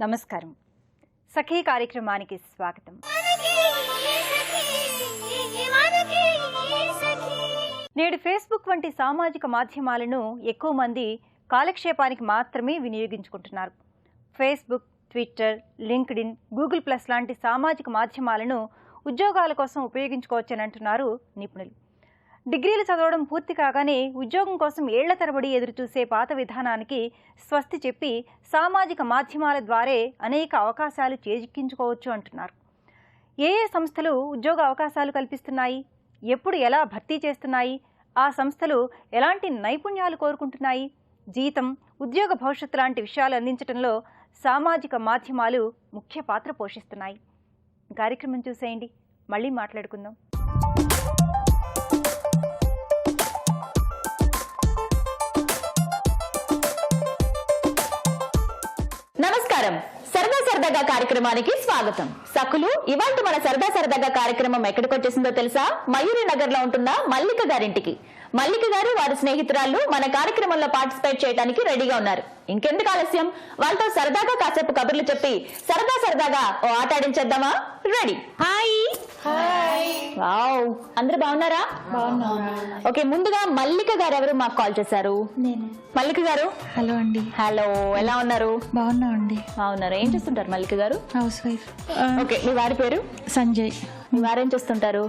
నమస్కారం. సఖీ కార్యక్రమానికి స్వాగతం. నేడు ఫేస్బుక్ వంటి సామాజిక మాధ్యమాలను ఎక్కువ మంది కాలక్షేపానికి మాత్రమే వినియోగించుకుంటున్నారు. Facebook, Twitter, LinkedIn, Google plus లాంటి సామాజిక మాధ్యమాలను ఉద్యోగాల కోసం ఉపయోగించుకోవచ్చని అంటున్నారు నిపుణులు. డిగ్రీలు చదవడం పూర్తి కాగానే ఉద్యోగం కోసం ఏళ్ల తరబడి ఎదురుచూసే పాత విధానానికి స్వస్తి చెప్పి సామాజిక మాధ్యమాల ద్వారే అనేక అవకాశాలు చేజిక్కించుకోవచ్చు అంటున్నారు. ఏ సంస్థలు ఉద్యోగ అవకాశాలు కల్పిస్తున్నాయి, ఎప్పుడు ఎలా భర్తీ చేస్తున్నాయి, ఆ సంస్థలు ఎలాంటి నైపుణ్యాలు కోరుకుంటున్నాయి, జీతం, ఉద్యోగ భవిష్యత్తు లాంటి విషయాలు అందించడంలో సామాజిక మాధ్యమాలు ముఖ్య పాత్ర పోషిస్తున్నాయి. కార్యక్రమం చూసేయండి, మళ్ళీ మాట్లాడుకుందాం. నమస్కారం. సరదా సరదాగా కార్యక్రమానికి స్వాగతం. సకులు, ఇవాళ మన సరదా సరదాగా కార్యక్రమం ఎక్కడికి వచ్చేసిందో తెలుసా? మయూరి నగర్ లో ఉంటున్న మల్లిక గారింటికి. మల్లిక గారు వారి స్నేహితురాలు మన కార్యక్రమంలో పార్టిసిపేట్ చేయడానికి రెడీగా ఉన్నారు. ఇంకెందుకు ఆలస్యం, వాళ్ళతో సరదాగా కాసేపు కబుర్లు చెప్పి సరదా సరదాగా ఓ ఆట ఆడించేద్దామా? రెడీ? హాయ్. వావ్, అందరూ బాగున్నారా? ఓకే, ముందుగా మల్లిక గారు ఎవరు మాకు కాల్ చేశారు? మల్లిక గారు. హలో అండి. హలో, ఎలా ఉన్నారు? బాగున్నా అండి. బాగున్నారు. ఏం చేస్తుంటారు మల్లిక గారు? House wife. ఓకే, మీ వారి పేరు? సంజయ్. మీ వారేం చేస్తుంటారు?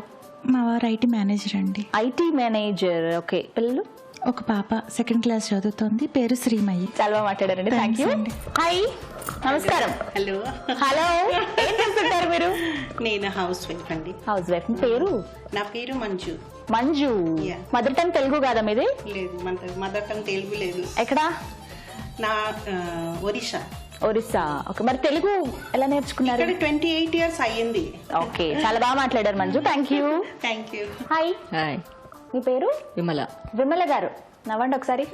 మా వారు ఐటీ మేనేజర్ అండి. IT manager. ఓకే, పిల్లలు? ఒక పాప 2nd క్లాస్ చదువుతోంది, పేరు శ్రీమయ్యి. చాలా బాగా మాట్లాడారండి, థ్యాంక్ యూ. హాయ్, నమస్కారం. హలో. హలో, ఏం చేస్తుంటారు మీరు? నేను హౌస్ వైఫ్ అండి. House wife. పేరు? నా పేరు Manju. Manju. Yeah. Mother tongue Telugu కాదా మీది? లేదు, మదర్ టంగ్ తెలుగు లేదు. ఎక్కడా? నా ఒరిస్సా. ఒరిస్సా. ఓకే, మరి తెలుగు ఎలా నేర్చుకున్నారు? ఇక్కడ 28 years అయ్యింది. ఓకే, చాలా బాగా మాట్లాడారు Manju, thank you. Thank you. Hi. Hi, మీ పేరు? విమల. విమల గారు, నవ్వండి ఒకసారి.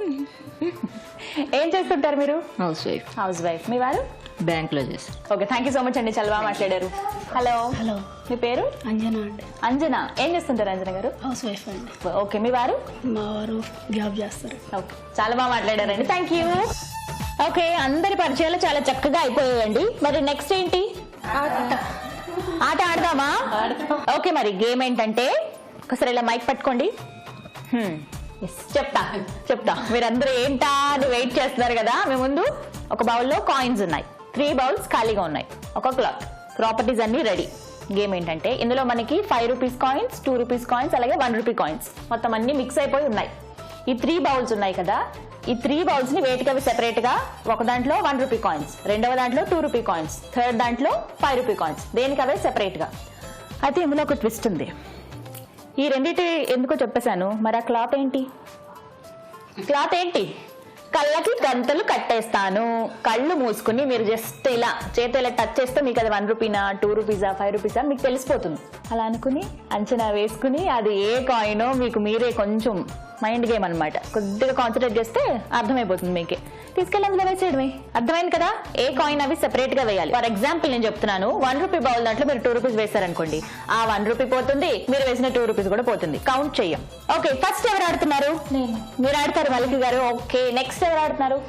ఏం చేస్తుంటారు మీరు? House wife. House wife. మీ వారు? బ్యాంక్ లో చేస్తారు. Okay, thank you so much అండి, చాలా బాగా మాట్లాడారు. హలో. హలో, మీ పేరు? అంజనా అండి. అంజనా. ఏం చేస్తుంటారు అంజనా గారు? హౌస్ వైఫ్ అండి. ఓకే, మీ వారు? మా వారు జాబ్ చేస్తారు. ఓకే, చాలా బాగా మాట్లాడారండి, థ్యాంక్ యూ. ఓకే, అందరి పరిచయాలు చాలా చక్కగా అయిపోయాయండి. మరి నెక్స్ట్ ఏంటి? ఆట ఆడదామా? ఓకే, మరి గేమ్ ఏంటంటే ఒకసారి ఇలా మైక్ పట్టుకోండి. చెప్తా మీరందరూ ఏంటా అని వెయిట్ చేస్తున్నారు కదా. మీ ముందు ఒక బౌల్లో కాయిన్స్ ఉన్నాయి, 3 బౌల్స్ ఖాళీగా ఉన్నాయి, ఒక క్లాత్, ప్రాపర్టీస్ అన్ని రెడీ. గేమ్ ఏంటంటే ఇందులో మనకి 5 రూపీస్ కాయిన్స్, 2 రూపీస్ కాయిన్స్, అలాగే 1 రూపీ కాయిన్స్ మొత్తం అన్ని మిక్స్ అయిపోయి ఉన్నాయి. ఈ 3 బౌల్స్ ఉన్నాయి కదా, ఈ 3 బౌల్స్ ని వేటికి అవి సెపరేట్ గా, ఒక దాంట్లో 1 రూపీ కాయిన్స్, రెండవ దాంట్లో 2 రూపీ కాయిన్స్, థర్డ్ దాంట్లో 5 రూపీ కాయిన్స్, దేనికి అవే సెపరేట్ గా. అయితే ఇందులో ఒక ట్విస్ట్ ఉంది. ఈ రెండింటి ఎందుకో చెప్పేశాను, మరి ఆ క్లాత్ ఏంటి? క్లాత్ ఏంటి? కళ్ళకి గంతలు కట్టేస్తాను. కళ్ళు మూసుకుని మీరు జస్ట్ ఇలా చేతి ఇలా టచ్ చేస్తే మీకు అది 1 రూపీనా, 2 రూపీసా, 5 రూపీసా మీకు తెలిసిపోతుంది. అలా అనుకుని అంచనా వేసుకుని అది ఏ కాయినో మీకు మీరే కొంచెం మైండ్ గేమ్ అనమాట, కొద్దిగా కాన్సన్ట్రేట్ చేస్తే అర్థమైపోతుంది మీకే. తీసుకెళ్ళి అందులో వేసేయడమే. అర్థమైంది కదా? ఏ కాయిన్ అవి సెపరేట్ గా వేయాలి. ఫర్ ఎగ్జాంపుల్ నేను చెప్తున్నాను, 1 రూపీ బౌల్ దాంట్లో మీరు 2 రూపీస్ వేశారనుకోండి, ఆ 1 రూపీ పోతుంది, మీరు వేసిన 2 రూపీస్ కూడా పోతుంది, కౌంట్ చెయ్యం. ఓకే, ఫస్ట్ ఎవరు ఆడుతున్నారు? నేను. మీరు ఆడతారు మల్లిక గారు. ఓకే, నెక్స్ట్ ఎవరు ఆడుతున్నారు?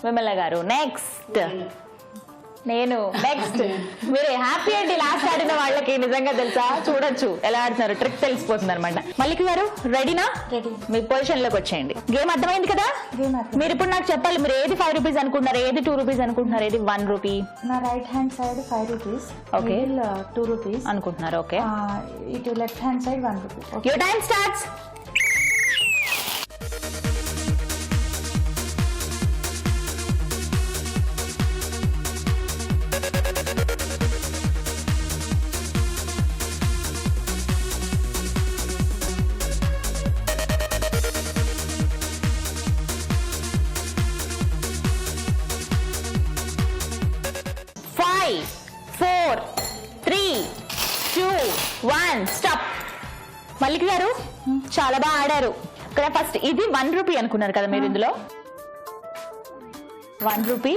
విమల గారు. నెక్స్ట్ నేను. నెక్స్ట్ మీరు. హ్యాపీ అండి, లాస్ట్ ఆడిన వాళ్ళకి నిజంగా తెలుసా, చూడొచ్చు ఎలా ఆడుతున్నారు, ట్రిక్ తెలిసిపోతుంది అనమాట. మల్లిక గారు రెడీనా? రెడీ. మీ పొజిషన్ లోకి వచ్చేయండి. గేమ్ అర్థమైంది కదా? మీరు ఇప్పుడు నాకు చెప్పాలి, మీరు ఏది 5 రూపీస్ అనుకుంటున్నారు, ఏది 2 రూపీస్ అనుకుంటున్నారు, ఏది 1 రూపీ? నా right hand side 5 rupees. Okay. 2 rupees అనుకుంటున్నారు. ఓకే, ఇటు left hand side 1 rupee. Your time starts. Stop. Mallika garu చాలా బాగా ఆడారు. ఇక్కడ ఫస్ట్ ఇది 1 రూపీ అనుకున్నారు కదా మీరు, ఇందులో 1 రూపీ,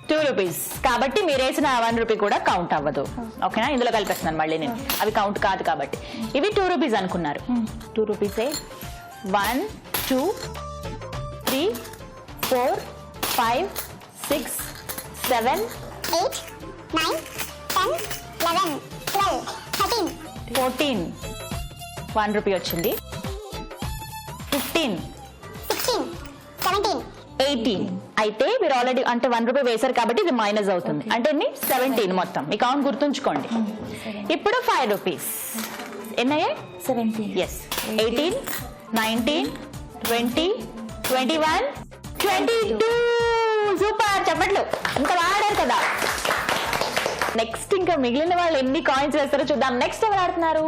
2 రూపీస్ కాబట్టి మీరు వేసిన 1 రూపీ కూడా కౌంట్ అవ్వదు. ఓకేనా? ఇందులో కలిపేస్తున్నాను మళ్ళీ నేను, అవి కౌంట్ కాదు కాబట్టి. ఇవి 2 రూపీస్ అనుకున్నారు, 2 రూపీసే. 1 2 3 4 5 6 7 8, 9, 10, 11, 12, 13, 14 1 రూపీ వచ్చింది. 15 16, 17, 18 అయితే మీరు ఆల్రెడీ అంటే 1 రూపీ వేశారు కాబట్టి ఇది మైనస్ అవుతుంది. అంటే 17 మొత్తం మీ కౌంట్ గుర్తుంచుకోండి. ఇప్పుడు 5 రూపీస్ ఎన్నయ్యాయి? 17. ఎస్ 18 19 20 21 22 సూపర్ చెప్పట్లు ఇంకా వాడారు కదా. నెక్స్ట్ ఇంకా మిగిలిన వాళ్ళు ఎన్ని కాయిన్స్ వేస్తారో చూద్దాం. నెక్స్ట్ ఎవరు ఆడుతున్నారు?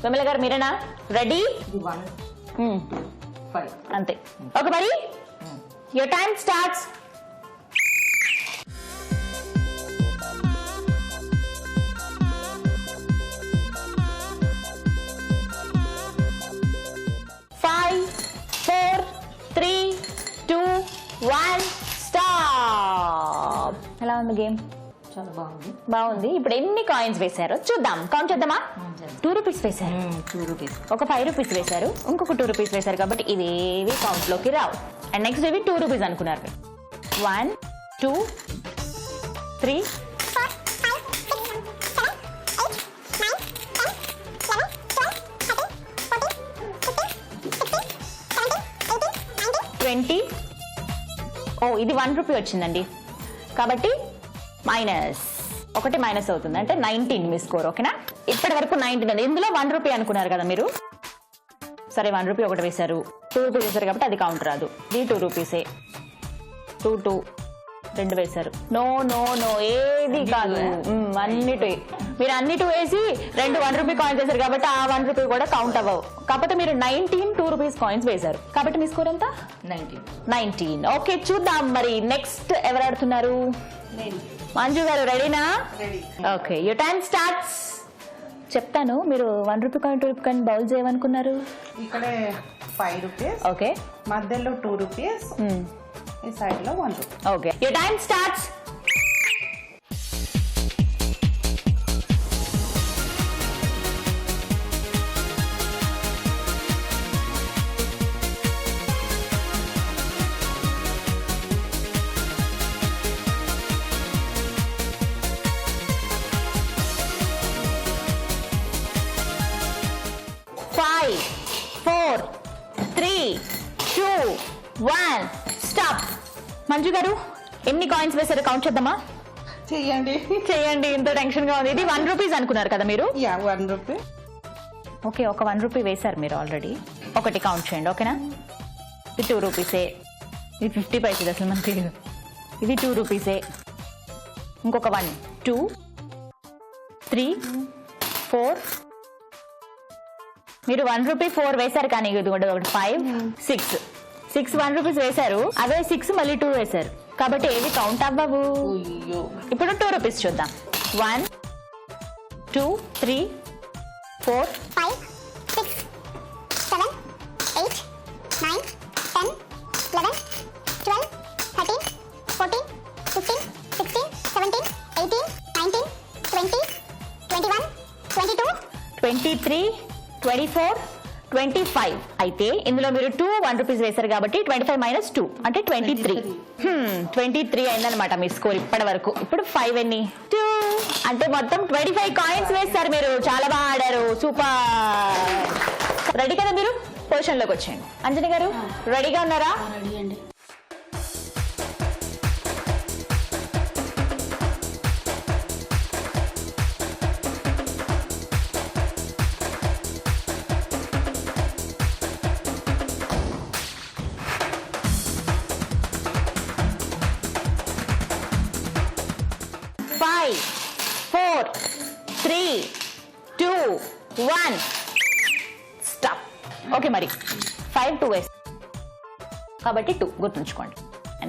విమల గారు మీరేనా? రెడీ? అంతే. ఓకే మరి your time starts. Five, 4, 3, 2, 1 stop. ఎలా ఉంది గేమ్? చాలా బాగుంది. బాగుంది. ఇప్పుడు ఎన్ని కాయిన్స్ వేశారో చూద్దాం. కౌంట్ చేద్దామా? 2 రూపీస్ వేశారు, 2 రూపీస్. ఒక 5 రూపీస్ వేశారు, ఇంకొక 2 రూపీస్ వేశారు కాబట్టి ఇవేవి కౌంట్ లోకి రావు. అండ్ నెక్స్ట్ ఇవి 2 రూపీస్ అనుకున్నారు. 1 2 3 4, 5, 6, 7, 8, 9, 10, 11, 12, 13, 14, 15, 16, 17, 18, 19. 20. ఓ ఇది 1 రూపీ వచ్చిందండి కాబట్టి మైనస్ ఒకటి మైనస్ అవుతుంది. అంటే 19 మీ స్కోర్. ఓకేనా? ఇప్పటి వరకు 19 ఉంది. ఇందులో 1 రూపీ అనుకున్నారు కదా మీరు. సరే 1 రూపీ ఒకటి వేశారు, 2 రూపీస్ వేశారు కాబట్టి అది కౌంట్ రాదు. ఇది 2 రూపీసే. 2 2 వేశారు. నో నో నో ఏది కాదు. అన్నిటి మీరు అన్నిటి వేసి 2 1 రూపీ కాయిన్స్ వేశారు కాబట్టి ఆ 1 రూపీ కూడా కౌంట్ అవ్వవు. కాకపోతే మీరు 19 2 రూపీస్ కాయిన్స్ వేశారు కాబట్టి మీ స్కోర్ ఎంత? 19. ఓకే చూద్దాం మరి నెక్స్ట్ ఎవరు ఆడుతున్నారు? మంజు గారు రెడీనా? Ready. Okay your time starts. చెప్తాను. మీరు 1 rupee coin 2 rupee coin bowl చేయమనుకున్నారు. ఇక్కడే 5 రూపీస్, ఓకే మధ్యలో 2 రూపీస్, ఈ సైడ్ లో 1 rupee. Okay your time starts. Five, 4, 3, 2, 1 stop. Manju గారు ఎన్ని కాయిన్స్ వేసారో కౌంట్ చేద్దామా? చెయ్యండి. చేయండి. ఇంత టెన్షన్ గా ఉంది. ఇది 1 రూపీస్ అనుకున్నారు కదా మీరు. Yeah 1 rupee. ఓకే ఒక 1 రూపీ వేశారు మీరు ఆల్రెడీ. ఒకటి కౌంట్ చేయండి. ఓకేనా? ఇది 2 రూపీసే. ఇది 50 పైసలు అసలు మనకి. ఇది 2 రూపీసే. ఇంకొక 1 2 3 4 మీరు 1 రూపీ 4 వేశారు కానీ ఇది ఒకటి 5 6 1 రూపీస్ వేశారు. అదే 6 మళ్ళీ 2 వేశారు కాబట్టి ఏవి కౌంట్ అవ్వవు. ఇప్పుడు 2 రూపీస్ చూద్దాం. 1 2 3 4 5, 6, 7, 8, 9, 10, 11, 12, 13, 14, 15, 16, 17, 18, 19, 20, 21, 22, 23 24 25 అయితే ఇందులో మీరు 2 1 రూపీస్ వేశారు కాబట్టి 25 మైనస్ 2 అంటే 23. 23 అయిందనమాట మీ స్కోర్ ఇప్పటి వరకు. ఇప్పుడు 5 ఎన్ని? 2 అంటే మొత్తం 25 కాయిన్స్ వేస్తారు మీరు. చాలా బాగా ఆడారు. సూపర్. రెడీ కదా మీరు? పొజిషన్ లోకి వచ్చేయండి. అంజని గారు రెడీగా ఉన్నారా? రెడీ అండి. Five, 4, 3, 2, 1 stop. ఓకే మరి 5 2 వేస్ కాబట్టి 2 గుర్తుంచుకోండి.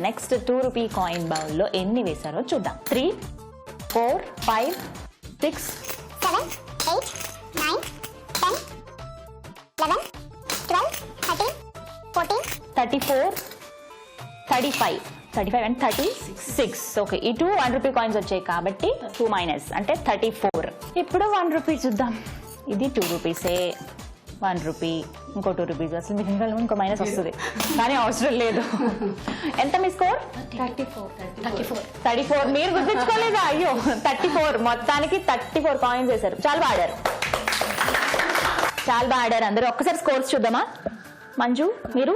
నెక్స్ట్ 2 రూపీ కాయిన్ బౌల్లో ఎన్ని వేశారో చూద్దాం. 3 4 5 6 7, 8, 9, 10, 11, 12, 13, 14, 34 35 అండ్ 36. ఓకే ఈ 2 1 రూపీ కాయిన్స్ వచ్చాయి కాబట్టి 2 మైనస్ అంటే 34. ఇప్పుడు 1 రూపీ చూద్దాం. ఇది 2 రూపీసే. 1 రూపీ ఇంకో 2 రూపీస్. అసలు మీకు ఇంకో మైనస్ వస్తుంది కానీ అవసరం లేదు. ఎంత మీ స్కోర్? 34. మీరు గుర్తించుకోలేదా? అయ్యో 34. మొత్తానికి 34 కాయిన్స్ వేశారు. చాలా బాగా ఆడారు అందరూ. ఒక్కసారి స్కోర్స్ చూద్దామా? మంజు మీరు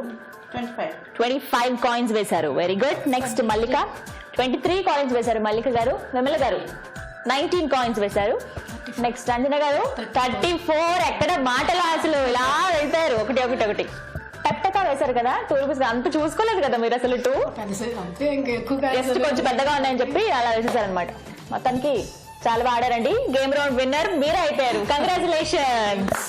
25 కాయిన్స్ వేశారు. Very good. నెక్స్ట్ మల్లిక 23 కాయిన్స్ వేశారు. మల్లిక గారు. విమల గారు 19 కాయిన్స్ వేశారు. నెక్స్ట్ అంజన గారు 34. ఎక్కడ మాటలు అసలు ఇలా వేశారు. ఒకటి టక్టకా వేశారు కదా 2 రూపీస్. అంత చూసుకోలేదు కదా మీరు అసలు. 2 జస్ట్ కొంచెం పెద్దగా ఉన్నాయని చెప్పి అలా వేసేసారనమాట. మొత్తానికి చాలా బాగా ఆడారండి. గేమ్ రౌండ్ విన్నర్ మీరే అయిపోయారు. కంగ్రాచులేషన్స్.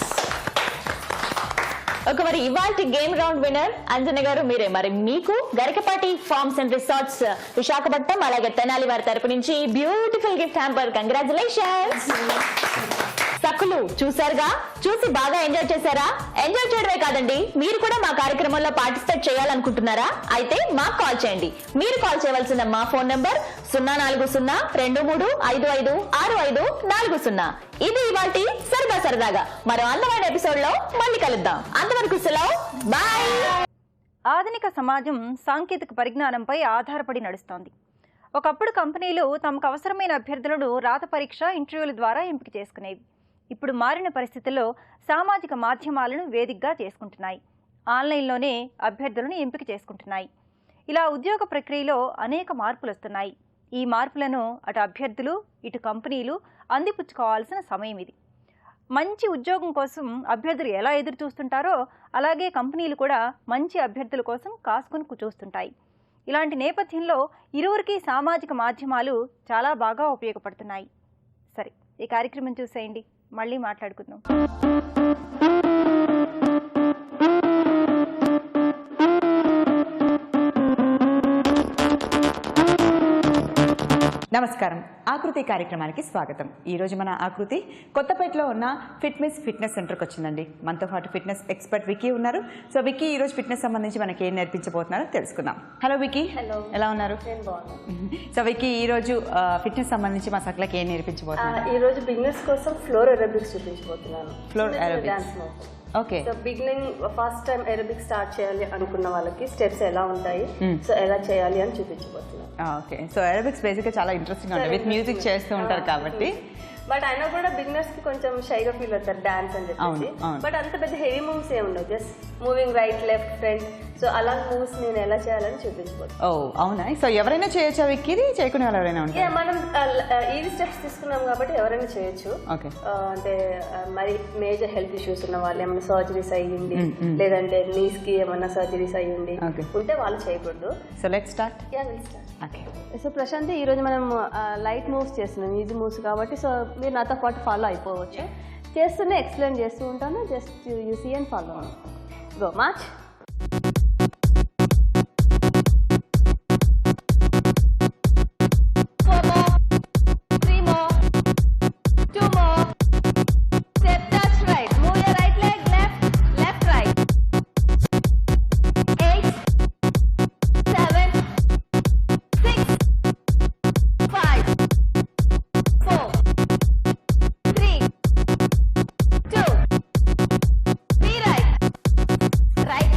ఒక మరి ఇవాల్టి గేమ్ రౌండ్ విన్నర్ అంజన గారు మీరే. మరి మీకు Garikapati farms and resorts Visakhapatnam అలాగే తెనాలి వారి తరపు నుంచి బ్యూటిఫుల్ గిఫ్ట్ హ్యాంపర్. కంగ్రాచులేషన్స్. సక్కులు చూసారుగా, చూసి బాగా ఎంజాయ్ చేశారా? ఎంజాయ్ చేయడమే కాదండి, మీరు కూడా మా కార్యక్రమంలో పార్టిసిపేట్ చేయాలనుకుంటున్నారా? అయితే మాకు కాల్ చేయండి. మీరు కాల్ చేయవలసిన మా ఫోన్ నంబర్ 04023556540. ఇది ఇవాల్టి సరదాగా మరో అందమైన ఎపిసోడ్ లో మళ్ళీ కలుద్దాం. అంతవరకు సెలవు. బాయ్. ఆధునిక సమాజం సాంకేతిక పరిజ్ఞానంపై ఆధారపడి నడుస్తోంది. ఒకప్పుడు కంపెనీలు తమకు అవసరమైన అభ్యర్థులను రాత పరీక్ష, ఇంటర్వ్యూల ద్వారా ఎంపిక చేసుకునేవి. ఇప్పుడు మారిన పరిస్థితుల్లో సామాజిక మాధ్యమాలను వేదికగా చేసుకుంటున్నాయి. ఆన్లైన్లోనే అభ్యర్థులను ఎంపిక చేసుకుంటున్నాయి. ఇలా ఉద్యోగ ప్రక్రియలో అనేక మార్పులు వస్తున్నాయి. ఈ మార్పులను అటు అభ్యర్థులు ఇటు కంపెనీలు అందిపుచ్చుకోవాల్సిన సమయం ఇది. మంచి ఉద్యోగం కోసం అభ్యర్థులు ఎలా ఎదురు చూస్తుంటారో అలాగే కంపెనీలు కూడా మంచి అభ్యర్థుల కోసం కాసుకుని చూస్తుంటాయి. ఇలాంటి నేపథ్యంలో ఇరువురికి సామాజిక మాధ్యమాలు చాలా బాగా ఉపయోగపడుతున్నాయి. సరే, ఈ కార్యక్రమం చూసేయండి. మళ్ళీ మాట్లాడుకుందాం. నమస్కారం. ఆకృతి కార్యక్రమానికి స్వాగతం. ఈరోజు మన ఆకృతి కొత్తపేటలో ఉన్న ఫిట్నెస్ సెంటర్కి వచ్చిందండి. మనతో పాటు ఫిట్నెస్ ఎక్స్పర్ట్ వికీ ఉన్నారు. సో వికీ ఈరోజు ఫిట్నెస్ సంబంధించి మనకి ఏం నేర్పించబోతున్నారో తెలుసుకుందాం. Hello wiki. హలో, ఎలా ఉన్నారు? సో వికీ ఈరోజు ఫిట్నెస్ సంబంధించి మా సక్లకి ఏం నేర్పించబోతున్నారు? ఈ రోజు బిగినర్స్ కోసం ఫ్లోర్ ఏరోబిక్స్ చూపించబోతున్నాను. Floor aerobics. Okay. So beginning first time aerobics start చేయాలి అనుకున్న వాళ్ళకి స్టెప్స్ ఎలా ఉంటాయి, సో ఎలా చేయాలి అని చూపించబోతున్నాను. ఓకే. సో ఏరోబిక్స్ బేసిక్గా చాలా ఇంట్రెస్టింగ్ ఉంటుంది. విత్ మ్యూజిక్ చేస్తూ ఉంటారు కాబట్టి. బట్ అయినా కూడా బిగినర్స్ కి కొంచెం షైగా ఫీల్ అవుతారు డాన్స్ అని చెప్పేసి. బట్ అంత పెద్ద హెవీ మూవ్స్ ఏమి ఉండవు. Just moving right left front. So అలా మూవ్స్ నేను ఎలా చేయాలని చూపించబోతున్నాను. ఓ అవునా. సో ఎవరైనా చేయొచ్చా విక్కీది? చేయకునే వాళ్ళు ఎవరైనా ఉంటారు? మనం ఈజీ స్టెప్స్ తీసుకున్నాం కాబట్టి ఎవరైనా చేయొచ్చు. ఓకే. అంటే మరి మేజర్ హెల్త్ ఇష్యూస్ ఉన్న వాళ్ళు, ఏమైనా సర్జరీస్ అయ్యింది లేదంటే నీస్ కి ఏమైనా సర్జరీస్ అయ్యింది ఉంటే వాళ్ళు చేయకూడదు. So let's start. Yeah, will start. Okay. So Prashanth, ఈ రోజు మనం లైట్ మూవ్స్ చేస్తున్నాం, ఈజీ మూవ్స్ కాబట్టి. సో మీరు నాతో పాటు ఫాలో అయిపోవచ్చు. చేస్తూనే ఎక్స్ప్లెయిన్ చేస్తూ ఉంటాను. Just you see and follow. Go march. Right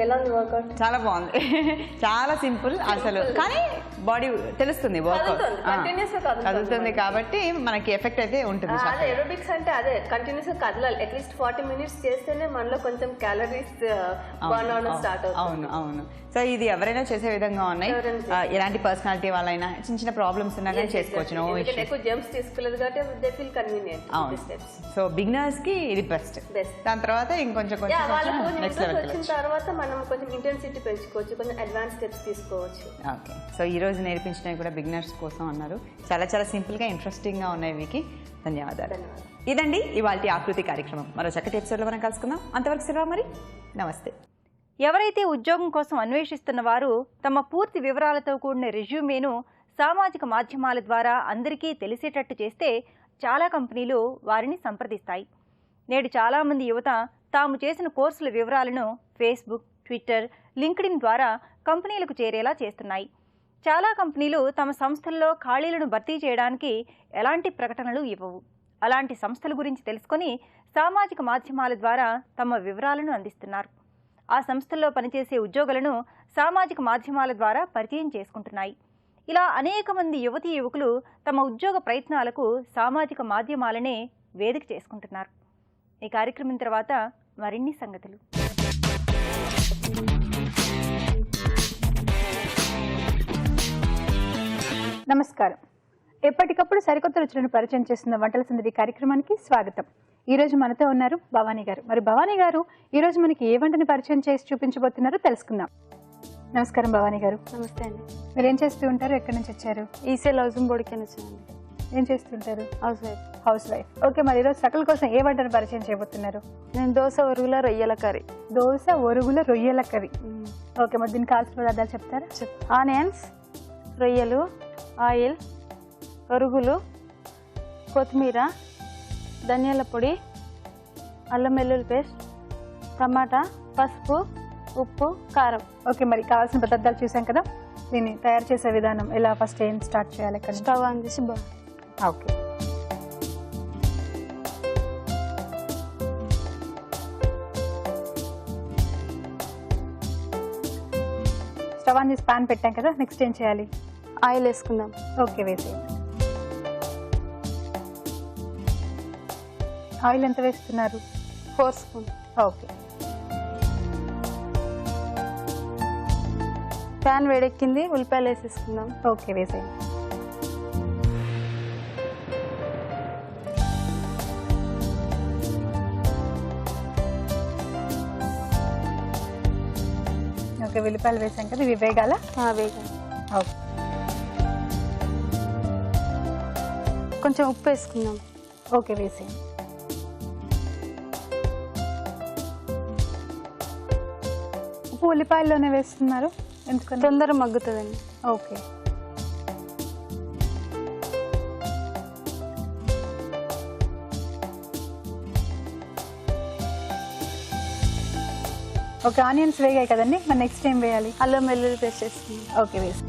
ఎలా ఉంది వర్కౌట్? చాలా బాగుంది. చాలా సింపుల్ అసలు, కానీ బాడీ తెలుస్తుంది వర్కౌట్ కదులుతుంది కాబట్టి మనకి ఎఫెక్ట్ అయితే ఉంటుంది. అదే ఏరోబిక్స్ అంటే అదే కంటిన్యూస్ గా కదలాలి. అట్లీస్ట్ 40 minutes చేస్తేనే మనలో కొంచెం క్యాలరీస్ బర్న్ అవడం స్టార్ట్ అవుతుంది. అవును అవును. సో ఇది ఎవరైనా చేసే విధంగా ఉన్నాయి. ఎలాంటి పర్సనాలిటీ వాళ్ళైనా చిన్న చిన్న ప్రాబ్లమ్స్ ఉన్నా కానీ చేసుకోవచ్చు. ఎక్కువ జంప్స్ తీసుకోలేదు కాబట్టి they feel convenient. So beginners కి ఇది బెస్ట్. దాని తర్వాత ఇంకొంచెం నెక్స్ట్ లెవెల్ వచ్చిన తర్వాత మనం కొంచెం ఇంటెన్సిటీ పెంచుకోవచ్చు, కొంచెం అడ్వాన్స్ స్టెప్స్ తీసుకోవచ్చు. ఓకే. సో ఈ రోజు నేర్పించినవి కూడా బిగినర్స్ కోసం అన్నారు. చాలా చాలా సింపుల్ గా ఇంట్రెస్టింగ్ గా ఉన్నాయి. వీకి ధన్యవాదాలు. ఇదండి ఇవాల్టి ఆకృతి కార్యక్రమం. మరో చక్కటి ఎపిసోడ్లో మనం కలుసుకుందాం. అంతవరకు సెలవు మరి. నమస్తే. ఎవరైతే ఉద్యోగం కోసం అన్వేషిస్తున్న వారు తమ పూర్తి వివరాలతో కూడిన రెజ్యూమేను సామాజిక మాధ్యమాల ద్వారా అందరికీ తెలిసేటట్టు చేస్తే చాలా కంపెనీలు వారిని సంప్రదిస్తాయి. నేడు చాలామంది యువత తాము చేసిన కోర్సుల వివరాలను ఫేస్బుక్, ట్విట్టర్, లింక్డ్ఇన్ ద్వారా కంపెనీలకు చేరేలా చేస్తున్నాయి. చాలా కంపెనీలు తమ సంస్థల్లో ఖాళీలను భర్తీ చేయడానికి ఎలాంటి ప్రకటనలు ఇవ్వవు. అలాంటి సంస్థల గురించి తెలుసుకొని సామాజిక మాధ్యమాల ద్వారా తమ వివరాలను అందిస్తున్నారు. ఆ సంస్థల్లో పనిచేసే ఉద్యోగులను సామాజిక మాధ్యమాల ద్వారా పరిచయం చేసుకుంటున్నాయి. ఇలా అనేక మంది యువతీ యువకులు తమ ఉద్యోగ ప్రయత్నాలకు సామాజిక మాధ్యమాలనే వేదిక చేసుకుంటున్నారు. ఈ కార్యక్రమం తర్వాత మరిన్ని సంగతులు. నమస్కారం. ఎప్పటికప్పుడు సరికొత్త రుచులను పరిచయం చేస్తున్న వంటల సందడి కార్యక్రమానికి స్వాగతం. ఈ రోజు మనతో ఉన్నారు భవానీ గారు. మరి భవానీ గారు ఈ రోజు మనకి ఏ వంటని పరిచయం చేసి చూపించబోతున్నారో తెలుసుకుందాం. నమస్కారం భవానీ గారు. నమస్తే అండి. మీరు ఏం చేస్తూ ఉంటారు? ఎక్కడి నుంచి వచ్చారు? ఈసీఎల్ హౌసింగ్ బోర్డుకి వచ్చానండి. ఏం చేస్తుంటారు? House wife. ఓకే. మరి ఈరోజు సకల కోసం ఏ వంటను పరిచయం చేయబోతున్నారు? నేను దోశ ఒరుగుల రొయ్యల కర్రీ. దోశ ఒరుగుల రొయ్యల కర్రీ. ఓకే. మరి దీనికి కావాల్సిన పదార్థాలు చెప్తారా? ఆనియన్స్, రొయ్యలు, ఆయిల్, ఒరుగులు, కొత్తిమీర, ధనియాల పొడి, అల్లం వెల్లుల్లి పేస్ట్, టమాటా, పసుపు, ఉప్పు, కారం. ఓకే. మరి కావాల్సిన పదార్థాలు చూసాం కదా, దీన్ని తయారు చేసే విధానం ఎలా, ఫస్ట్ ఏం స్టార్ట్ చేయాలి? ఇక్కడ స్టవ్ ఆన్ చేసి ఓకే. స్టవ్ ఆన్ చేసి పాన్ పెట్టాం కదా, నెక్స్ట్ ఏం చేయాలి? ఆయిల్ వేసుకుందాం. ఓకే, వేసేయండి. ఆయిల్ ఎంత వేస్తున్నారు? 4 స్పూన్. ఓకే. ప్యాన్ వేడెక్కింది, ఉల్లిపాయలు వేసేసుకుందాం. ఓకే, వేసేయండి. ఓకే, ఉల్లిపాయలు వేసాం కదా, ఇవి వేగాల? వేగాలి. ఓకే. కొంచెం ఉప్పు వేసుకుందాం. ఓకే, వేసేయండి. ఉప్పు ఉల్లిపాయల్లోనే వేస్తున్నారు ఎందుకని? తొందర మగ్గుతుందండి. ఓకే. ఓకే, ఆనియన్స్ వేగాయి కదండి, మరి నెక్స్ట్ ఏం వేయాలి? అల్లం వెల్లుల్లి పేస్ట్ వేసుకుందాం. ఓకే, వేసి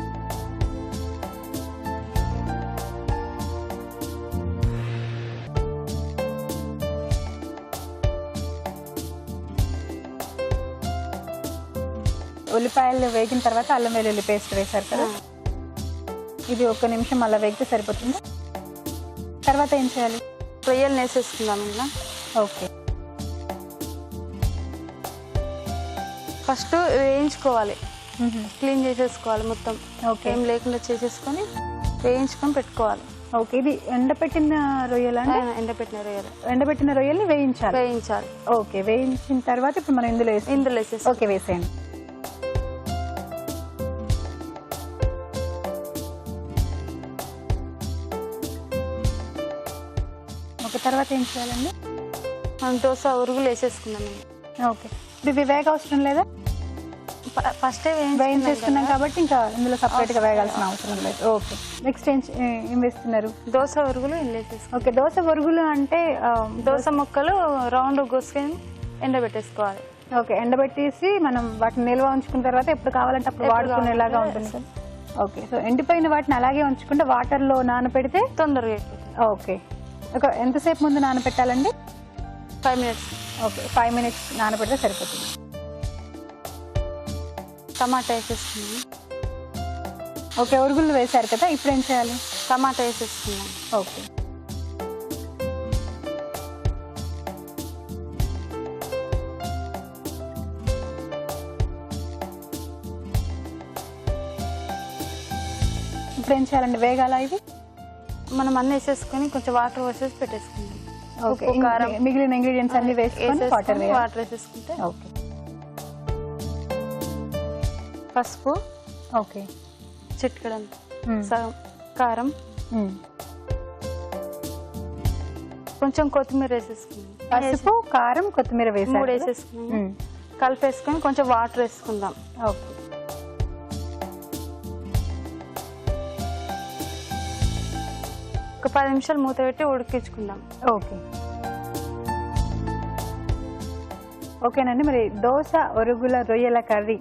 ఉల్లిపాయలు వేగిన తర్వాత అల్లం వెల్లుల్లి పేస్ట్ వేశారు కదా, ఇది 1 నిమిషం అలా వేగితే సరిపోతుంది. తర్వాత ఏం చేయాలి? రొయ్యలు వేసేసుకుందాం ఇలా. ఓకే. ఫస్ట్ వేయించుకోవాలి, క్లీన్ చేసేసుకోవాలి మొత్తం. ఓకే. ఏం లేకుండా చేసేసుకొని వేయించుకొని పెట్టుకోవాలి. ఓకే, ఇది ఎండబెట్టిన రొయ్యలు? ఎండబెట్టిన రొయ్యలు. ఎండబెట్టిన రొయ్యల్ని వేయించాలి. వేయించాలి. ఓకే, వేయించిన తర్వాత ఇప్పుడు మనం ఇందులో వేసేసి. ఓకే, వేసేయండి. ఓకే, తర్వాత ఏం చేయాలండి? మనం దోశ ఉరుగులు వేసేసుకుందాం. ఓకే, ఇవి వేగ అవసరం లేదా? ఫస్టే వేయించేసుకున్నాం కాబట్టి ఇంకా ఇందులో సపరేట్గా వేగాల్సిన అవసరం లేదు. ఓకే, నెక్స్ట్ ఏం వేస్తున్నారు? దోశ ఉరుగులు వేసేసుకోవాలి. ఓకే, దోశ ఉరుగులు అంటే దోశ ముక్కలు రౌండ్ కోసుకొని ఎండబెట్టేసుకోవాలి. ఓకే, ఎండబెట్టేసి మనం వాటిని నిల్వ ఉంచుకున్న తర్వాత ఎప్పుడు కావాలంటే అప్పుడు వాడుకునేలాగా ఉంటుంది. ఓకే, సో ఎండిపోయిన వాటిని అలాగే ఉంచుకుంటే వాటర్లో నానబెడితే తొందరగా అయిపోతుంది. ఓకే. ఎంతసేపు ముందు నానబెట్టాలండి? 5 minutes. ఓకే, 5 minutes నానబెడితే సరిపోతుంది. టమాటా వేసేసుకున్నాం. ఓకే, ఉరుగులు వేశారు కదా, ఇప్పుడు ఏం చేయాలి? టమాటా వేసేసుకున్నాం. ఓకే, ఇప్పుడు ఏం చేయాలండి? వేగాల ఇవి? మనం అన్నీ వేసేసుకొని కొంచెం వాటర్ వేసేసి పెట్టేసుకుందాం. ఓకే, ఉప్పు, కారం, మిగిలిన ఇంగ్రీడియంట్స్ అన్ని వేసుకొని వాటర్ వాటర్ వేసేసుకుంటే. ఓకే, పసుపు, ఓకే, చిటికెడంత సగం కారం, కొంచెం కొత్తిమీర వేసేసుకుందాం. పసుపు, కారం, కొత్తిమీర వేసారు 3 వేసేసుకున్నాం. కలిపేసుకొని కొంచెం వాటర్ వేసుకుందాం. ఓకే, ఒక 10 నిమిషాలు మూత పెట్టి ఉడికించుకుందాం. ఓకే, ఓకేనండి. మరి దోశ ఒరుగుల రొయ్యల కర్రీ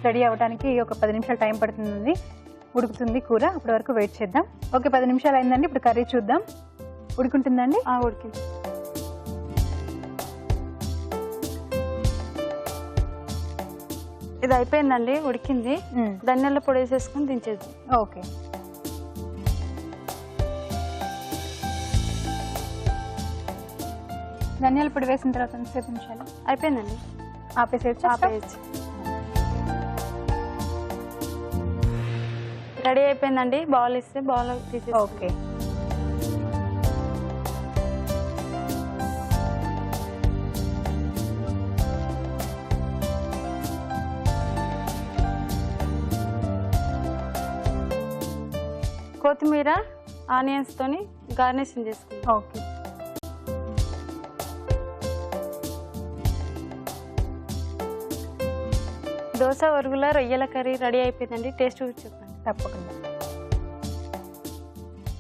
రెడీ అవ్వడానికి ఒక 10 నిమిషాలు టైం పడుతుంది. ఉడుకుతుంది కూర, అప్పటి వరకు వెయిట్ చేద్దాం. ఓకే, 10 నిమిషాలు అయిందండి. ఇప్పుడు కర్రీ చూద్దాం. ఉడుకుంటుందండి? ఉడికింది. ఇది అయిపోయిందండి, ఉడికింది. ధనియాల పొడి వేసేసుకొని దించేది. ఓకే, ధనియాల పొడి వేసిన తర్వాత ఎంతసేపు నిమిషాలు? అయిపోయిందండి, ఆపేసేయచ్చు. ఆపేయచ్చు. రెడీ అయిపోయిందండి. బౌల్ ఇస్తే బౌల్ తీసేసి. ఓకే, కొత్తిమీర, ఆనియన్స్ తోని గార్నిషింగ్ చేసుకుందాం. ఓకే, దోశ ఒరుగుల రొయ్యల కర్రీ రెడీ అయిపోయిందండి. టేస్ట్ చెప్పండి. తప్పకుండా.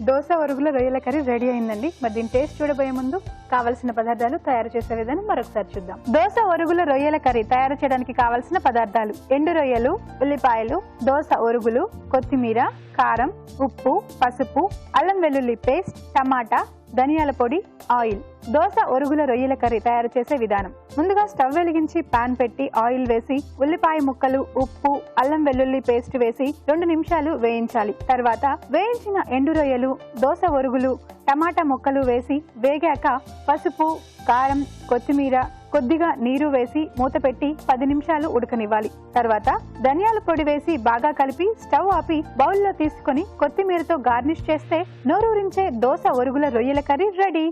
దోశ ఒరుగుల రొయ్యల కర్రీ రెడీ అయిందండి. మరి దీని టేస్ట్ చూడబోయే ముందు కావలసిన పదార్థాలు, తయారు చేసే విధానం మరొకసారి చూద్దాం. దోశ ఒరుగుల రొయ్యల కర్రీ తయారు చేయడానికి కావలసిన పదార్థాలు: ఎండు రొయ్యలు, ఉల్లిపాయలు, దోశ ఒరుగులు, కొత్తిమీర, కారం, ఉప్పు, పసుపు, అల్లం వెల్లుల్లి పేస్ట్, టమాటా, ధనియాల పొడి, ఆయిల్. దోశ ఒరుగుల రొయ్యల కర్రీ తయారు చేసే విధానం: ముందుగా స్టవ్ వెలిగించి పాన్ పెట్టి ఆయిల్ వేసి ఉల్లిపాయ ముక్కలు, ఉప్పు, అల్లం వెల్లుల్లి పేస్ట్ వేసి 2 నిమిషాలు వేయించాలి. తర్వాత వేయించిన ఎండు రొయ్యలు, దోశ ఒరుగులు, టమాటా ముక్కలు వేసి వేగాక పసుపు, కారం, కొత్తిమీర, కొద్దిగా నీరు వేసి మూత పెట్టి 10 నిమిషాలు ఉడకనివ్వాలి. తర్వాత ధనియాల పొడి వేసి బాగా కలిపి స్టవ్ ఆపి బౌల్లో తీసుకొని కొత్తిమీరతో గార్నిష్ చేస్తే నోరూరించే దోశ ఒరుగుల రొయ్యల కర్రీ రెడీ.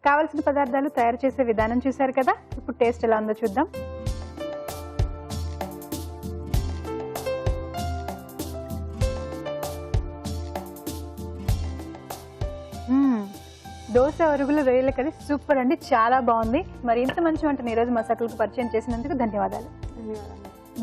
కావలసిన పదార్థాలు, తయారు చేసే విధానం చూశారు కదా. ఇప్పుడు టేస్ట్ ఎలా ఉందో చూద్దాం. దోశ ఒరుగుల రొయ్యల కర్రీ సూపర్ అండి, చాలా బాగుంది. మరి ఇంత మంచి వంటని ఈరోజు మా సకులకు పరిచయం చేసినందుకు ధన్యవాదాలు.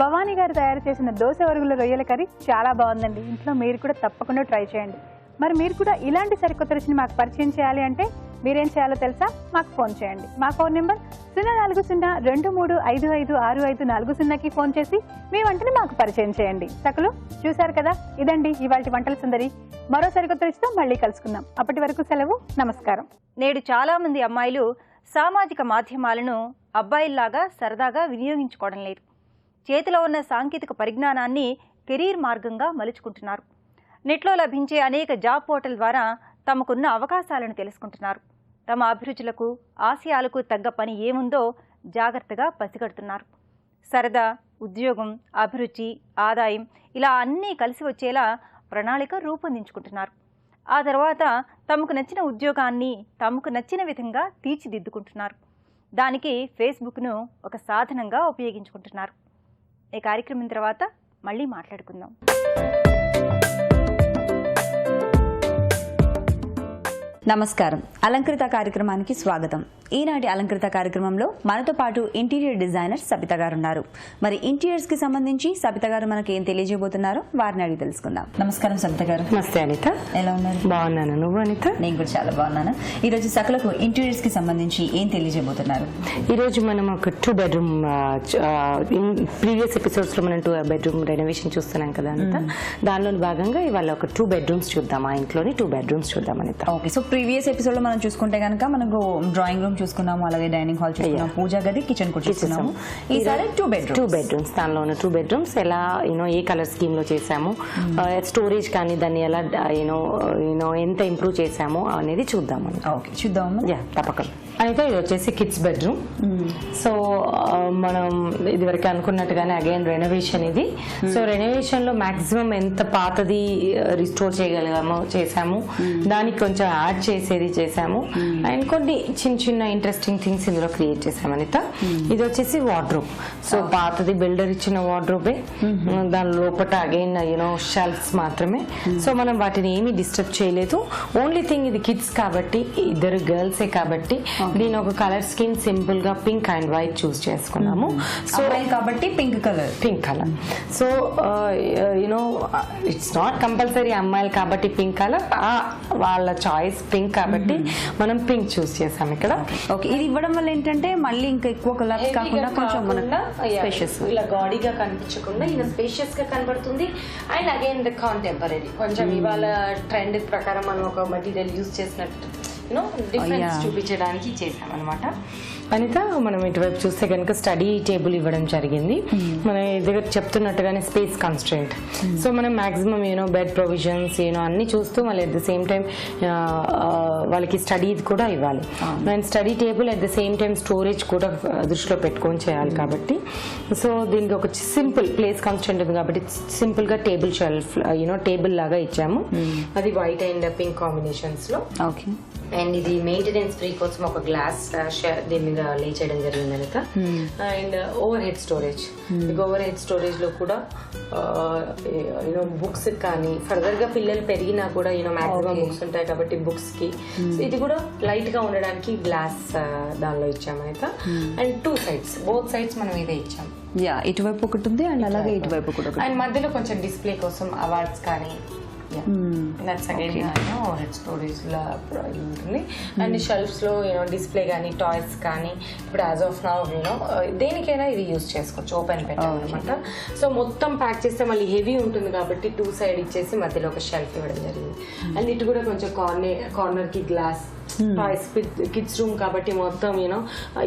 భవానీ గారు తయారు చేసిన దోశ ఒరుగుల రొయ్యల కర్రీ చాలా బాగుందండి. ఇంట్లో మీరు కూడా తప్పకుండా ట్రై చేయండి. మరి మీరు కూడా ఇలాంటి సరికొత్త రుచిని మాకు పరిచయం చేయాలి అంటే మీరేం చేయాలో తెలుసా? మాకు ఫోన్ చేయండి. మా ఫోన్ నెంబర్ 0402255654కి ఫోన్ చేసి మీ వంటని మాకు పరిచయం చేయండి. సకులు చూశారు కదా, ఇదండి ఇవాల్టి వంటల సందడి. మరో సరికొత్త రుచితో మళ్ళీ కలుసుకుందాం. అప్పటి వరకు సెలవు, నమస్కారం. నేడు చాలా మంది అమ్మాయిలు సామాజిక మాధ్యమాలను అబ్బాయిల్లాగా సరదాగా వినియోగించుకోవడం లేదు. చేతిలో ఉన్న సాంకేతిక పరిజ్ఞానాన్ని కెరీర్ మార్గంగా మలుచుకుంటున్నారు. నెట్లో లభించే అనేక జాబ్ పోర్టల్ ద్వారా తమకున్న అవకాశాలను తెలుసుకుంటున్నారు. తమ అభిరుచులకు, ఆశయాలకు తగ్గ పని ఏముందో జాగ్రత్తగా పసిగడుతున్నారు. సరదా, ఉద్యోగం, అభిరుచి, ఆదాయం ఇలా అన్నీ కలిసి వచ్చేలా ప్రణాళిక రూపొందించుకుంటున్నారు. ఆ తర్వాత తమకు నచ్చిన ఉద్యోగాన్ని తమకు నచ్చిన విధంగా తీర్చిదిద్దుకుంటున్నారు. దానికి ఫేస్బుక్ను ఒక సాధనంగా ఉపయోగించుకుంటున్నారు. ఈ కార్యక్రమం తర్వాత మళ్ళీ మాట్లాడుకుందాం. నమస్కారం. అలంకృత కార్యక్రమానికి స్వాగతం. ఈనాటి అలంకృత కార్యక్రమంలో మనతో పాటు ఇంటీరియర్ డిజైనర్ సబిత గారు ఉన్నారు. మరి ఇంటీరియర్స్ కి సంబంధించి సబిత గారు మనకి ఏం తెలియజేయబోతున్నారో వారిని అడిగి తెలుసుకుందాం. నమస్కారం సబిత గారు. నమస్తే అనిత. ఎలా ఉన్నారు? బాగున్నాను. నువ్వు అనిత? నేను కూడా చాలా బాగున్నాను. ఈ రోజు సకలకు ఇంటీరియర్స్ కి సంబంధించి ఏం తెలియజేయబోతున్నారు? ఈ రోజు మనం ఒక 2 బెడ్రూమ్ ప్రీవియస్ ఎపిసోడ్స్ లో మనం 2 బెడ్రూమ్ రెనోవేషన్ చూస్తున్నాం కదా అనిత. దానిలో భాగంగా ఇవాళ ఒక 2 బెడ్రూమ్స్ చూద్దాం. ఆ ఇంట్లోని 2 బెడ్రూమ్స్ చూద్దాం Anitha. Okay, so previous episode లో మనం చూసుకుంటే కనుక మనకు డ్రాయింగ్ రూమ్ చూసుకున్నాము, అలాగే డైనింగ్ హాల్ చూసుకున్నాము, పూజా గది, కిచెన్ కూడా చూసుకున్నాము. ఈసారి 2 bedrooms. దానిలో ఉన్న 2 bedrooms ఎలా ఏ కలర్ స్కీమ్ లో చేసాము, స్టోరేజ్ కానీ దాన్ని ఎలా ఎంత ఇంప్రూవ్ చేసాము అనేది చూద్దామని. ఓకే, చూద్దాము. తప్పకుండా. అయితే ఇది వచ్చేసి కిడ్స్ బెడ్రూమ్. సో మనం ఇదివరకు అనుకున్నట్టుగానే అగైన్ రెనోవేషన్ ఇది. సో రెనోవేషన్ లో మాక్సిమం ఎంత పాతది రిస్టోర్ చేయగలిగామో చేసాము, దానికి కొంచెం యాడ్ చేసేది చేసాము, అండ్ కొన్ని చిన్న చిన్న ఇంట్రెస్టింగ్ థింగ్స్ ఇందులో క్రియేట్ చేసాము అనిత. ఇది వచ్చేసి వార్డ్రోబ్. సో పాతది బిల్డర్ ఇచ్చిన వార్డ్రోబే, దాని లోపల అగైన్ షెల్ఫ్స్ మాత్రమే. సో మనం వాటిని ఏమీ డిస్టర్బ్ చేయలేదు. ఓన్లీ థింగ్ ఇది కిడ్స్ కాబట్టి, ఇద్దరు గర్ల్సే కాబట్టి దీని ఒక కలర్ స్కీమ్ సింపుల్ గా పింక్ అండ్ వైట్ చూస్ చేసుకున్నాము. సో కాబట్టి pink colour. So it's not compulsory అమ్మాయిలు కాబట్టి పింక్ కలర్, వాళ్ళ చాయిస్ పింక్ కాబట్టి మనం పింక్ చూస్ చేసాం ఇక్కడ. ఓకే, ఇది ఇవ్వడం వల్ల ఏంటంటే మళ్ళీ ఇంకా ఎక్కువ కలర్స్ కాకుండా కొంచెం స్పేషియస్, ఇలా గాడీగా కనిపించకుండా ఇలా స్పేషియస్ గా కనబడుతుంది. అండ్ అగైన్ ద కాంటెంపరీ, కొంచెం ఇవాళ ట్రెండ్ ప్రకారం మనం ఒక మెటీరియల్ యూజ్ చేసినట్టు డిఫరెన్స్ చూపించడానికి చేసాం అనమాట. అనిత, మనం ఇటువైపు చూస్తే కనుక స్టడీ టేబుల్ ఇవ్వడం జరిగింది. మన దగ్గర చెప్తున్నట్టుగానే స్పేస్ కన్స్ట్రెంట్. సో మనం మాక్సిమం బెడ్ ప్రొవిజన్స్ అన్ని చూస్తూ మళ్ళీ అట్ ద సేమ్ టైం వాళ్ళకి స్టడీ కూడా ఇవ్వాలి. And study table at the same time storage కూడా దృష్టిలో పెట్టుకొని చేయాలి కాబట్టి, సో దీనికి ఒక సింపుల్ ప్లేస్ కన్స్ట్రెంట్ ఉంది కాబట్టి సింపుల్ గా టేబుల్ షెల్ఫ్ టేబుల్ లాగా ఇచ్చాము. అది వైట్ అండ్ పింక్ కాంబినేషన్స్ లో. ఓకే, అండ్ ఇది మెయింటెనెన్స్ ఫ్రీ కోసం ఒక గ్లాస్ దీని మీద లే చేయడం జరిగింది అనక. And over head storage, over head storage లో కూడా బుక్స్ కానీ ఫర్దర్ గా పిల్లలు పెరిగినా కూడా మాక్సిమం బుక్స్ ఉంటాయి కాబట్టి బుక్స్ కి ఇది కూడా లైట్ గా ఉండడానికి గ్లాస్ దానిలో ఇచ్చాము అనక. అండ్ 2 sides, బోత్ సైడ్స్ మనం ఇదే ఇచ్చాము. ఇటువైపు ఒకటి ఉంది అండ్ అలాగే ఇటువైపు కూడా. అండ్ మధ్యలో కొంచెం డిస్ప్లే కోసం అవార్డ్స్ కానీ దట్స్ అగైన్ హెడ్ స్టోరేజ్ లా ఉంటుంది. అండ్ షెల్ఫ్స్ లో డిస్ప్లే కానీ టాయ్స్ కానీ ఇప్పుడు యాజ్ ఆఫ్ నౌ దేనికైనా ఇది యూజ్ చేసుకోవచ్చు, ఓపెన్ పెట్టాలన్నమాట. సో మొత్తం ప్యాక్ చేస్తే మళ్ళీ హెవీ ఉంటుంది కాబట్టి 2 side ఇచ్చేసి మధ్యలో ఒక షెల్ఫ్ ఇవ్వడం జరిగింది. అండ్ ఇటు కూడా కొంచెం కార్నర్ కి గ్లాస్ టాయ్స్, కిడ్స్ రూమ్ కాబట్టి మొత్తం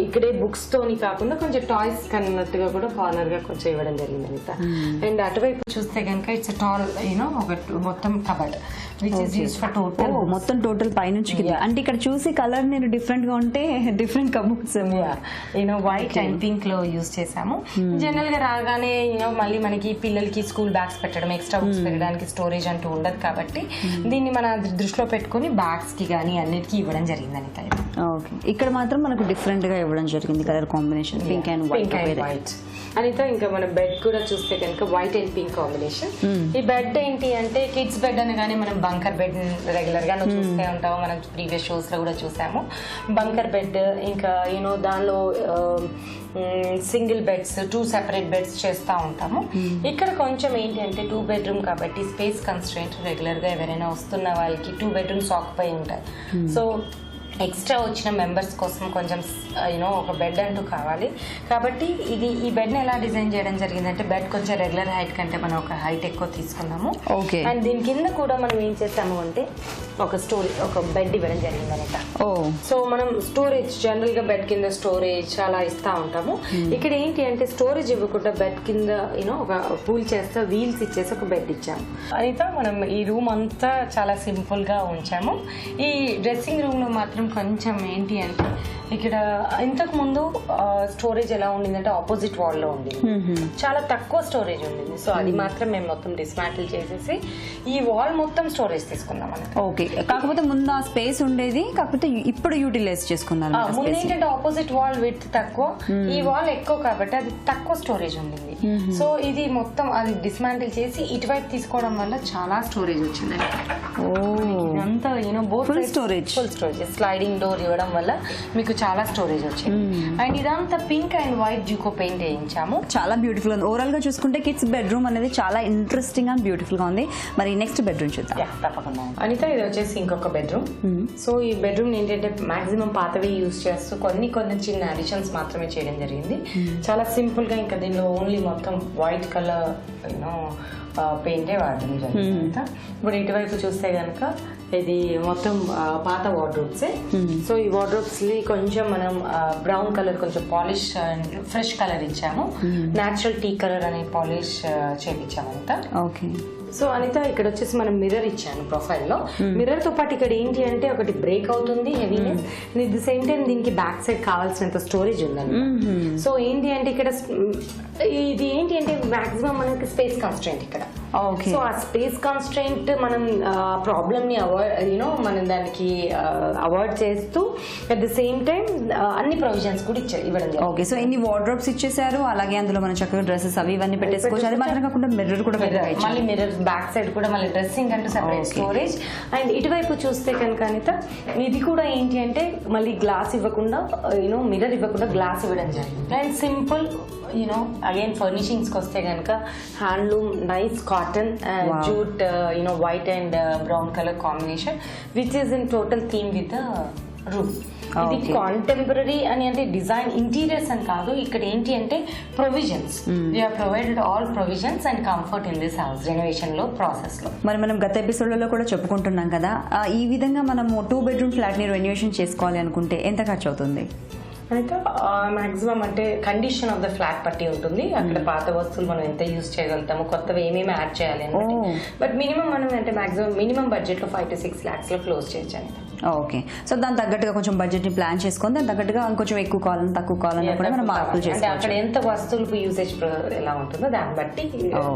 ఇక్కడే బుక్స్ తోని కాకుండా కొంచెం టాయ్స్ కన్నట్టుగా కూడా కార్నర్ గా కొంచెం ఇవ్వడం జరిగింది అంత. అండ్ అటువైపు చూస్తే కనుక ఇట్స్ టాల్ ఒక మొత్తం cupboard which is used for total, మొత్తం టోటల్ పైనుంచి అంటే ఇక్కడ చూసి కలర్ నేను డిఫరెంట్ గా ఉంటే different cupboards white and pink లో యూజ్ చేసాము. జనరల్ గా రాగానే మళ్ళీ మనకి పిల్లలకి స్కూల్ బ్యాగ్స్ పెట్టడం, ఎక్స్ట్రా బుక్స్ పెట్టడానికి స్టోరేజ్ అంటూ ఉండదు కాబట్టి దీన్ని మన దృష్టిలో పెట్టుకుని బ్యాగ్స్ కి కానీ అన్నిటికీ ఇవ్వడం జరిగింది అనిత. ఓకే, ఇక్కడ మాత్రం మనకు డిఫరెంట్ గా ఇవ్వడం జరిగింది colour combination pink and white Anitha. ఇంకా మన బెడ్ కూడా చూస్తే కనుక వైట్ అండ్ పింక్ కాంబినేషన్. ఈ బెడ్ ఏంటి అంటే కిడ్స్ బెడ్ అనగానే మనం బంకర్ బెడ్ రెగ్యులర్ గా చూస్తూ ఉంటాము, మనం ప్రీవియస్ షోస్ లో కూడా చూసాము బంకర్ బెడ్. ఇంకా దానిలో సింగిల్ బెడ్స్, 2 separate బెడ్స్ చేస్తూ ఉంటాము. ఇక్కడ కొంచెం ఏంటి అంటే 2 bedroom కాబట్టి స్పేస్ కన్స్ట్రెంట్, రెగ్యులర్ గా ఎవరైనా వస్తున్న వాళ్ళకి 2 bedrooms ఆక్యుపై ఉంటాయి. సో ఎక్స్ట్రా వచ్చిన మెంబర్స్ కోసం కొంచెం ఒక బెడ్ అంటూ కావాలి కాబట్టి ఈ బెడ్ ని ఎలా డిజైన్ చేయడం జరిగిందంటే బెడ్ కొంచెం రెగ్యులర్ హైట్ కంటే మనం ఒక హైట్ ఎక్కువ తీసుకున్నాము. అండ్ దీని కింద కూడా మనం ఏం చేసాము అంటే ఒక బెడ్ ఇవ్వడం జరిగింది అనమాట. సో మనం స్టోరేజ్ జనరల్ గా బెడ్ కింద స్టోరేజ్ అలా ఇస్తా ఉంటాము. ఇక్కడ ఏంటి అంటే స్టోరేజ్ ఇవ్వకుండా బెడ్ కింద ఒక పూల్ చేస్తే వీల్స్ ఇచ్చేసి ఒక బెడ్ ఇచ్చాము. అయితే మనం ఈ రూమ్ అంతా చాలా సింపుల్ గా ఉంచాము. ఈ డ్రెస్సింగ్ రూమ్ లో మాత్రం కొంచెం ఏంటి అంటే ఇక్కడ ఇంతకు ముందు స్టోరేజ్ ఎలా ఉండిందంటే ఆపోజిట్ వాల్ లో ఉండింది, చాలా తక్కువ స్టోరేజ్ ఉండింది. సో అది మాత్రం మేము మొత్తం డిస్మాంటిల్ చేసేసి ఈ వాల్ మొత్తం స్టోరేజ్ తీసుకున్నాం అన్నమాట. ఓకే, కాకపోతే ముందు ఆ స్పేస్ ఉండేది, కాకపోతే ఇప్పుడు యూటిలైజ్ చేసుకున్నారు. ముందు ఏంటంటే ఆపోజిట్ వాల్ విడ్త్ తక్కువ, ఈ వాల్ ఎక్కువ కాబట్టి అది తక్కువ స్టోరేజ్ ఉండింది. సో ఇది మొత్తం అది డిస్మాంటిల్ చేసి ఇటువైపు తీసుకోవడం వల్ల చాలా స్టోరేజ్ వచ్చింది. ఇదంతా ఫుల్ స్టోరేజ్ స్లైడింగ్ డోర్ ఇవ్వడం వల్ల మీకు చాలా స్టోరేజ్ వచ్చింది. అండ్ ఇదంతా పింక్ అండ్ వైట్ జూకో పెయింట్ వేయించాము. చాలా బ్యూటిఫుల్ ఉంది. ఓవరాల్ గా చూసుకుంటే కిడ్స్ బెడ్రూమ్ అనేది చాలా ఇంట్రెస్టింగ్ అండ్ బ్యూటిఫుల్ గా ఉంది. మరి నెక్స్ట్ బెడ్రూమ్ చూద్దాం. తప్పకుండా అనిత, ఇది వచ్చేసి ఇంకొక బెడ్రూమ్. సో ఈ బెడ్రూమ్ ఏంటంటే మాక్సిమం పాతవి యూజ్ చేస్తూ కొన్ని చిన్న అడిషన్స్ మాత్రమే చేయడం జరిగింది. చాలా సింపుల్ గా ఇంకా దీనిలో ఓన్లీ మొత్తం వైట్ కలర్ పెయింటే వాడడం జరిగింది. ఇప్పుడు ఇటువైపు చూస్తే కనుక ఇది మొత్తం పాత వార్డ్రోబ్సే. సో ఈ వార్డ్రోబ్స్ కొంచెం మనం బ్రౌన్ కలర్ కొంచెం పాలిష్ అండ్ ఫ్రెష్ కలర్ ఇచ్చాము. న్యాచురల్ టీ కలర్ అనే పాలిష్ చేపించాము అంతా. ఓకే. సో అనిత ఇక్కడ వచ్చేసి మనం మిర్రర్ ఇచ్చాను ప్రొఫైల్లో. మిర్రర్ తో పాటు ఇక్కడ ఏంటి అంటే ఒకటి బ్రేక్ అవుతుంది heaviness, at the same time దీనికి బ్యాక్ సైడ్ కావాల్సినంత స్టోరేజ్ ఉందండి. సో ఏంటి అంటే ఇక్కడ ఇది ఏంటి అంటే మాక్సిమం మనకి స్పేస్ కాన్స్ట్రెంట్ ఇక్కడ. సో ఆ స్పేస్ కాన్స్ట్రెంట్ మనం ప్రాబ్లమ్ ని మనం దానికి అవాయిడ్ చేస్తూ అట్ ది సేమ్ టైం అన్ని ప్రొవిజన్స్ కూడా ఇవ్వడం. ఓకే. సో ఇన్ని వార్డ్రోబ్స్ ఇచ్చేసారు, అలాగే అందులో మనం చక్కగా డ్రెస్సెస్ అవి ఇవన్నీ పెట్టేసుకోవచ్చు. అది మాత్రం కాకుండా మిర్రర్ కూడా మళ్ళీ మిర్రర్ బ్యాక్ సైడ్ కూడా మళ్ళీ డ్రెస్సింగ్ అంటూ సెపరేట్ స్టోరేజ్. అండ్ ఇటువైపు చూస్తే కనుక అనిత ఇది కూడా ఏంటి అంటే మళ్ళీ గ్లాస్ ఇవ్వకుండా మిర్రర్ ఇవ్వకుండా గ్లాస్ ఇవ్వడం జరిగింది. అండ్ సింపుల్ అగైన్ ఫర్నిషింగ్స్ కి వస్తే కనుక handloom nice cotton jute white and brown colour combination which is in total theme with room. ఇది కాంటెంపరీ అని అంటే డిజైన్ ఇంటీరియర్స్ అని కాదు, ఇక్కడ ఏంటి అంటే provisions we have provided all provisions and comfort in this house renovation లో process లో. మరి మనం గత ఎపిసోడ్లలో కూడా చెప్పుకుంటున్నాం కదా, ఈ విధంగా మనము 2 bedroom ఫ్లాట్ ని రెనోవేషన్ చేసుకోవాలి అనుకుంటే ఎంత ఖర్చు అవుతుంది? అయితే మాక్సిమం అంటే కండిషన్ ఆఫ్ ద ఫ్లాట్ బట్టి ఉంటుంది. అక్కడ పాత వస్తువులు మనం ఎంత యూజ్ చేయగలుగుతాము, కొత్తవి ఏమేమి యాడ్ చేయాలి అంటే. బట్ మినిమం మనం అంటే మాక్సిమం మినిమం బడ్జెట్ లో 5 to 6 lakhs లో క్లోజ్ చేయొచ్చు. ఓకే. సో దాని తగ్గట్టుగా కొంచెం బడ్జెట్ ని ప్లాన్ చేసుకొని దాని తగ్గట్టుగా ఇంకొంచెం ఎక్కువ కావాలని తక్కువ కావాలని కూడా మనం మార్పులు చేసుకోవచ్చు. అక్కడ ఎంత వస్తువులు యూసేజ్ ఎలా ఉంటుందో దాన్ని బట్టి.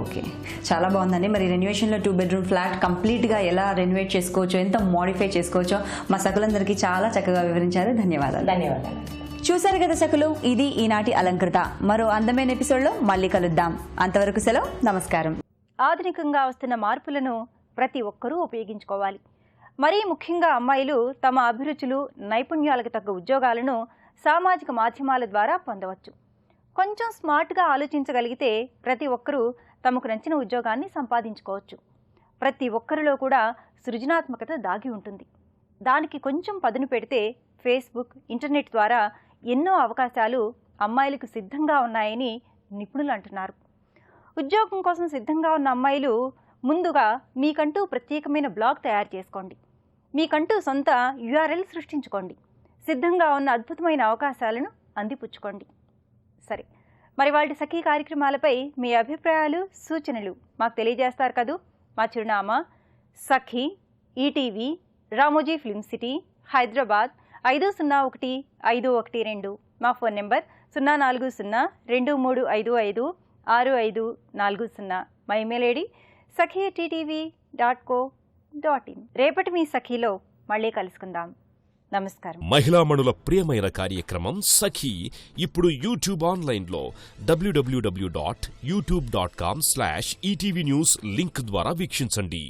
ఓకే, చాలా బాగుందండి. మరి రెనోవేషన్ లో 2 bedroom ఫ్లాట్ కంప్లీట్ గా ఎలా రెనోవేట్ చేసుకోవచ్చో, ఎంత మోడిఫై చేసుకోవచ్చో మా సకులందరికీ చాలా చక్కగా వివరించారు. ధన్యవాదాలు. ధన్యవాదాలు. చూసారు కదా సకులు, ఇది ఈనాటి అలంకృత. మరో అందమైన ఎపిసోడ్లో మళ్ళీ కలుద్దాం. అంతవరకు సెలవు, నమస్కారం. ఆధునికంగా వస్తున్న మార్పులను ప్రతి ఒక్కరూ ఉపయోగించుకోవాలి. మరీ ముఖ్యంగా అమ్మాయిలు తమ అభిరుచులు నైపుణ్యాలకు తగ్గ ఉద్యోగాలను సామాజిక మాధ్యమాల ద్వారా పొందవచ్చు. కొంచెం స్మార్ట్గా ఆలోచించగలిగితే ప్రతి ఒక్కరూ తమకు నచ్చిన ఉద్యోగాన్ని సంపాదించుకోవచ్చు. ప్రతి ఒక్కరిలో కూడా సృజనాత్మకత దాగి ఉంటుంది. దానికి కొంచెం పదును పెడితే ఫేస్బుక్, ఇంటర్నెట్ ద్వారా ఎన్నో అవకాశాలు అమ్మాయిలకు సిద్ధంగా ఉన్నాయని నిపుణులు అంటున్నారు. ఉద్యోగం కోసం సిద్ధంగా ఉన్న అమ్మాయిలు ముందుగా మీకంటూ ప్రత్యేకమైన బ్లాగ్ తయారు చేసుకోండి. మీకంటూ సొంత URL సృష్టించుకోండి. సిద్ధంగా ఉన్న అద్భుతమైన అవకాశాలను అందిపుచ్చుకోండి. సరే, మరి వాటి సఖీ కార్యక్రమాలపై మీ అభిప్రాయాలు, సూచనలు మాకు తెలియజేస్తారు కదూ. మా చిరునామా Sakhi, ETV, Ramoji film city, Hyderabad 501512. మా ఫోన్ నెంబర్ 04023556540. మా ఇమెయిల్ ఐడి sakhi@ttv.co.in. రేపటి మీ సఖీలో మళ్ళీ కలుసుకుందాం. నమస్కారం. మహిళామణుల ప్రియమైన కార్యక్రమం సఖీ ఇప్పుడు యూట్యూబ్ ఆన్లైన్లో www.youtube.com/ETV News లింక్ ద్వారా వీక్షించండి.